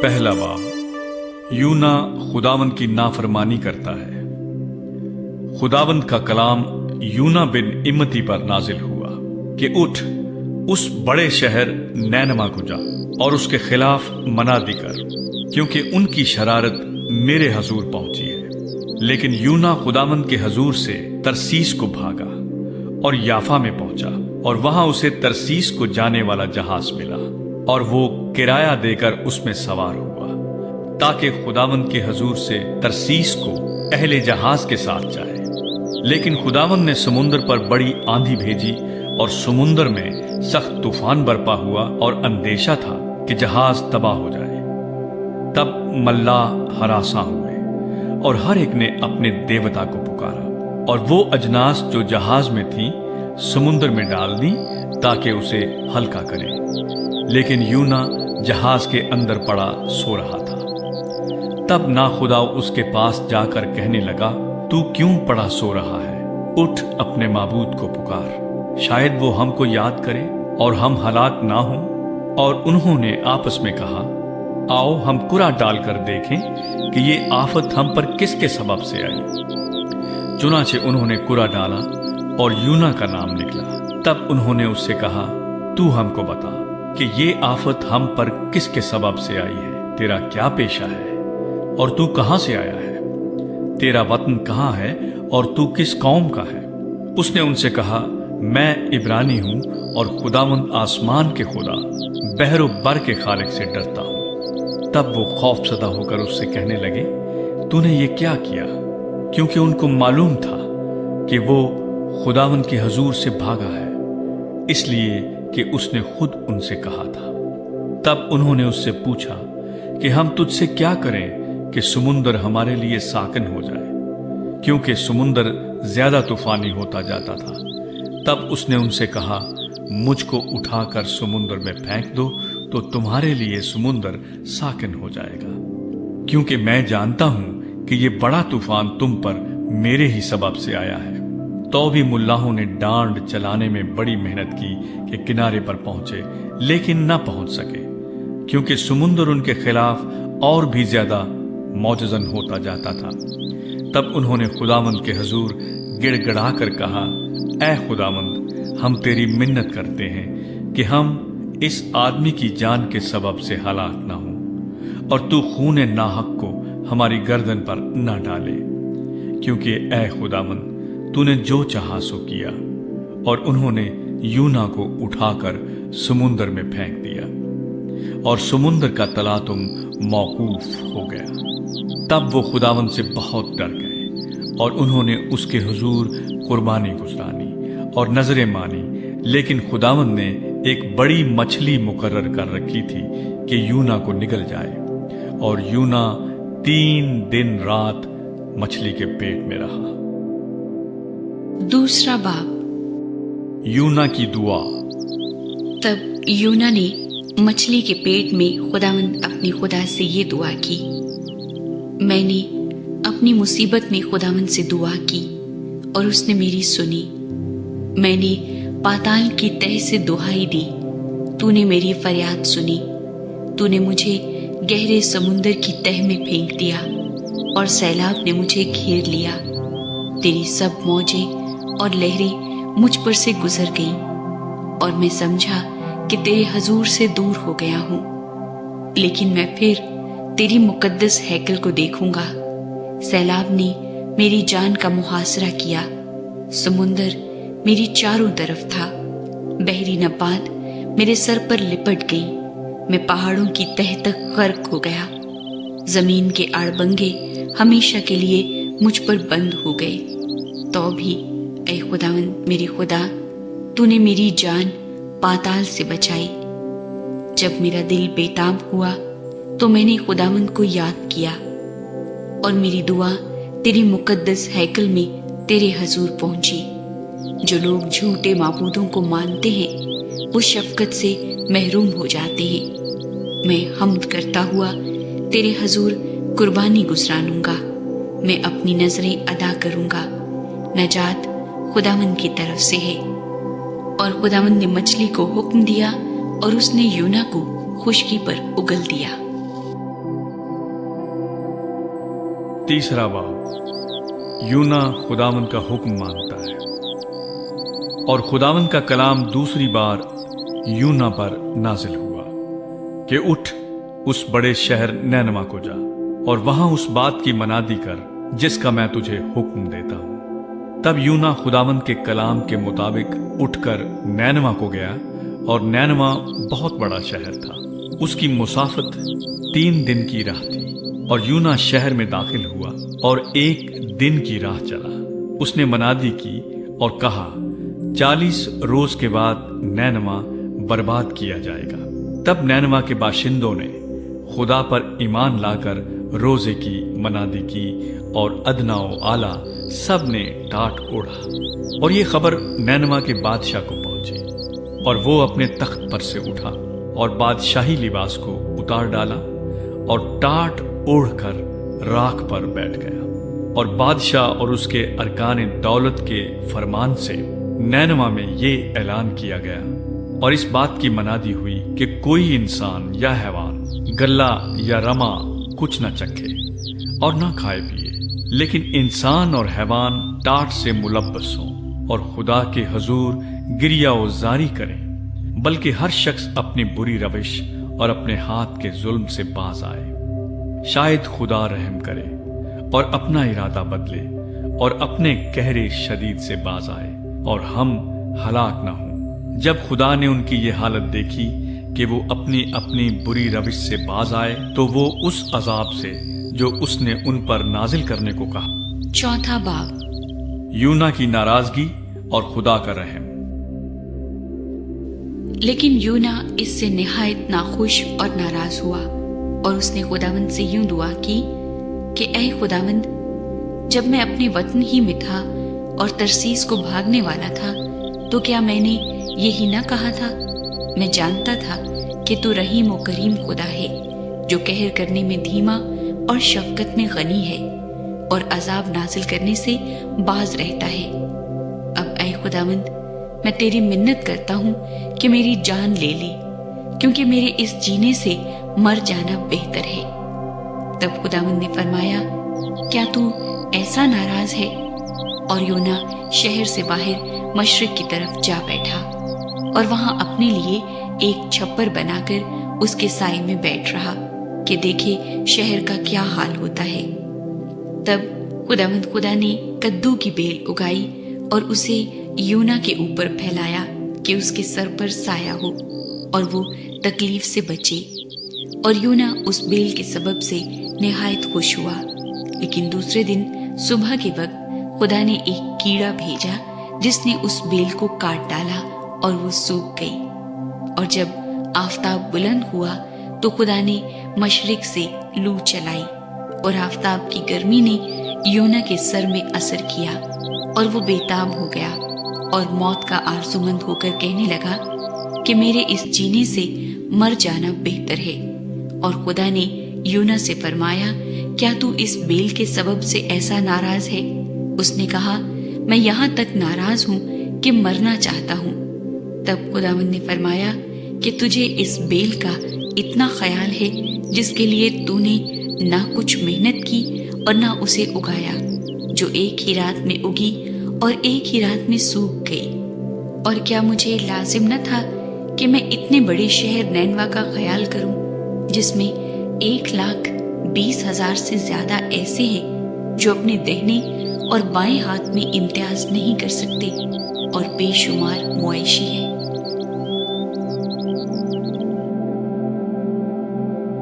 पहला बाब। यूना खुदावंद की नाफरमानी करता है। खुदावंद का कलाम यूना बिन इम्मती पर नाजिल हुआ कि उठ, उस बड़े शहर नैनवा को जा और उसके खिलाफ मनादी कर, क्योंकि उनकी शरारत मेरे हजूर पहुंची है। लेकिन यूना खुदावंद के हजूर से तरसीस को भागा और याफा में पहुंचा, और वहां उसे तरसीस को जाने वाला जहाज मिला, और वो किराया देकर उसमें सवार हुआ, ताकि खुदावंद के हजूर से तरसीस को अहले जहाज के साथ जाए। लेकिन खुदावंद ने समुद्र पर बड़ी आंधी भेजी, और समुद्र में सख्त तूफान बरपा हुआ, और अंदेशा था कि जहाज तबाह हो जाए। तब मल्लाह हरासा हुए, और हर एक ने अपने देवता को पुकारा, और वो अजनास जो जहाज में थी समुद्र में डाल दी, ताकि उसे हल्का करे। लेकिन यूना जहाज के अंदर पड़ा सो रहा था। तब नाखुदा उसके पास जाकर कहने लगा, तू क्यों पड़ा सो रहा है? उठ, अपने माबूद को पुकार, शायद वो हमको याद करे और हम हलाक ना हों। और उन्होंने आपस में कहा, आओ हम कुरा डालकर देखें कि ये आफत हम पर किसके सबब से आई। चुनाचे उन्होंने कुरा डाला और यूना का नाम निकला। तब उन्होंने उससे कहा, तू हमको बता कि ये आफत हम पर किसके सबब से आई है? तेरा क्या पेशा है और तू कहां से आया है? तेरा वतन कहां है और तू किस कौम का है? उसने उनसे कहा, मैं इब्रानी हूं और खुदावंद आसमान के खुदा बहरो बर के खालिक से डरता हूं। तब वो खौफसदा होकर उससे कहने लगे, तूने ये क्या किया? क्योंकि उनको मालूम था कि वो खुदावंद के हजूर से भागा है, इसलिए कि उसने खुद उनसे कहा था। तब उन्होंने उससे पूछा कि हम तुझसे क्या करें कि समुंदर हमारे लिए साकिन हो जाए, क्योंकि समुंदर ज्यादा तूफानी होता जाता था। तब उसने उनसे कहा, मुझको उठाकर समुंदर में फेंक दो, तो तुम्हारे लिए समुंदर साकिन हो जाएगा, क्योंकि मैं जानता हूं कि ये बड़ा तूफान तुम पर मेरे ही सबब से आया है। तो भी मुल्लाहों ने डांड चलाने में बड़ी मेहनत की कि किनारे पर पहुंचे, लेकिन न पहुंच सके, क्योंकि समुंदर उनके खिलाफ और भी ज्यादा मौजजन होता जाता था। तब उन्होंने खुदावंद के हजूर गिड़गिड़ा कर कहा, ऐ खुदावंद, हम तेरी मिन्नत करते हैं कि हम इस आदमी की जान के सबब से हलाक ना हों, और तू खून नाहक को हमारी गर्दन पर न डाले, क्योंकि ऐ खुदावंद, तूने जो चाहा सो किया। और उन्होंने यूना को उठाकर समुंदर में फेंक दिया, और समुंदर का तलातुम मौकूफ हो गया। तब वो खुदावंद से बहुत डर गए, और उन्होंने उसके हुजूर कुर्बानी गुजरानी और नजरें मानी। लेकिन खुदावंद ने एक बड़ी मछली मुकर्रर कर रखी थी कि यूना को निगल जाए, और यूना 3 दिन रात मछली के पेट में रहा। दूसरा बाब। यूना की दुआ। तब यूना ने मछली के पेट में खुदावंद अपने खुदा से ये दुआ की। मैंने अपनी मुसीबत में खुदावंद से दुआ की और उसने मेरी सुनी। मैंने पाताल की तह से दुहाई दी, तूने मेरी फरियाद सुनी। तूने मुझे गहरे समुंदर की तह में फेंक दिया और सैलाब ने मुझे घेर लिया। तेरी सब मौजें और लहरें मुझ पर से गुजर गईं, और मैं समझा कि तेरे हजूर से दूर हो गया हूं। लेकिन मैं फिर तेरी मुकद्दस हैकल को देखूंगा। सैलाब ने मेरी जान का मुहासरा किया। समुंदर मेरी चारों तरफ था। बहरी नबात मेरे सर पर लिपट गई। मैं पहाड़ों की तह तक गर्क हो गया। जमीन के आड़बंगे हमेशा के लिए मुझ पर बंद हो गए। तो भी ऐ खुदावंद मेरे खुदा, तूने मेरी जान पाताल से बचाई। जब मेरा दिल बेताब हुआ तो मैंने खुदावंद को याद किया, और मेरी दुआ तेरी मुकद्दस हैकल में तेरे हजूर पहुंची। जो लोग झूठे माबूदों को मानते हैं वो शफकत से महरूम हो जाते हैं। मैं हम्द करता हुआ तेरे हजूर कुर्बानी गुजरानूंगा। मैं अपनी नजरें अदा करूंगा। नजात खुदावंद की तरफ से है। और खुदावंद ने मछली को हुक्म दिया और उसने यूना को खुशकी पर उगल दिया। तीसरा बाब। यूना खुदावंद का हुक्म मानता है और खुदावंद का कलाम दूसरी बार यूना पर नाजिल हुआ कि उठ, उस बड़े शहर नैनवा को जा और वहां उस बात की मनादी कर जिसका मैं तुझे हुक्म देता हूं। तब यूना खुदावंद के कलाम के मुताबिक उठकर नैनवा को गया, और नैनवा बहुत बड़ा शहर था। उसकी मुसाफत 3 दिन की राह थी, और यूना शहर में दाखिल हुआ और 1 दिन की राह चला। उसने मनादी की और कहा, 40 रोज के बाद नैनवा बर्बाद किया जाएगा। तब नैनवा के बाशिंदों ने खुदा पर ईमान लाकर रोजे की मनादी की, और अदना व आला सब ने टाट ओढ़ा। और ये खबर नैनवा के बादशाह को पहुंची, और वो अपने तख्त पर से उठा और बादशाही लिबास को उतार डाला और टाट ओढ़कर राख पर बैठ गया। और बादशाह और उसके अरकान दौलत के फरमान से नैनवा में ये ऐलान किया गया और इस बात की मनादी हुई कि कोई इंसान या हैवान गल्ला या रमा कुछ न चखे और न खाए पिए, लेकिन इंसान और हैवान टाट से मुलब्बस हों और खुदा के हजूर गिरिया जारी करें, बल्कि हर शख्स अपनी बुरी रविश और अपने हाथ के जुल्म से बाज आए। शायद खुदा रहम करे और अपना इरादा बदले और अपने कहरे शदीद से बाज आए और हम हलाक न हों। जब खुदा ने उनकी ये हालत देखी कि वो अपनी अपनी बुरी रविश से बाज आए, तो वो उस अजाब से जो उसने उन पर नाजिल करने को कहा। चौथा बाब। यूना की नाराजगी और खुदा का रहम। लेकिन यूना इससे निहायत नाखुश और नाराज हुआ, और उसने खुदावंद से यूं दुआ की कि ऐ खुदावंद, जब मैं अपने वतन ही में था और तरसीस को भागने वाला था, तो क्या मैंने यही न कहा था? मैं जानता था कि तू रहीम और करीम खुदा है, जो कहर करने में धीमा और शफकत में गनी है और अजाब नाजिल करने से बाज रहता है। अब ऐ खुदावंद, मैं तेरी मिन्नत करता हूँ कि मेरी जान ले ले, क्योंकि मेरे इस जीने से मर जाना बेहतर है। तब खुदावंद ने फरमाया, क्या तू ऐसा नाराज है? और यूना शहर से बाहर मशरिक की तरफ जा बैठा और वहां अपने लिए एक छप्पर बनाकर उसके साए में बैठ रहा कि देखे शहर का क्या हाल होता है। तब खुदा ने कद्दू की बेल उगाई और उसे यूना के ऊपर फैलाया कि उसके सर पर साया हो और वो तकलीफ से बचे। और यूना उस बेल के सबब से निहायत खुश हुआ। लेकिन दूसरे दिन सुबह के वक्त खुदा ने एक कीड़ा भेजा जिसने उस बेल को काट डाला और वो सूख गई। और जब आफताब बुलंद हुआ तो खुदा ने मशरिक से लू चलाई और आफताब की गर्मी ने यूना के सर में असर किया और वो बेताब हो गया और मौत का आरज़ूमंद होकर कहने लगा कि मेरे इस जीने से मर जाना बेहतर है। और खुदा ने यूना से फरमाया, क्या तू इस बेल के सबब से ऐसा नाराज है? उसने कहा, मैं यहाँ तक नाराज हूँ कि मरना चाहता हूँ। तब खुदावंद ने फरमाया कि तुझे इस बेल का इतना ख्याल है जिसके लिए तूने ना कुछ मेहनत की और ना उसे उगाया, जो एक ही रात में उगी और एक ही रात में सूख गई। और क्या मुझे लाजिम न था कि मैं इतने बड़े शहर नैनवा का ख्याल करूं, जिसमें 1,20,000 से ज्यादा ऐसे हैं जो अपने दाहिने और बाएं हाथ में इम्तियाज नहीं कर सकते और बेशुमार मुआइशी है।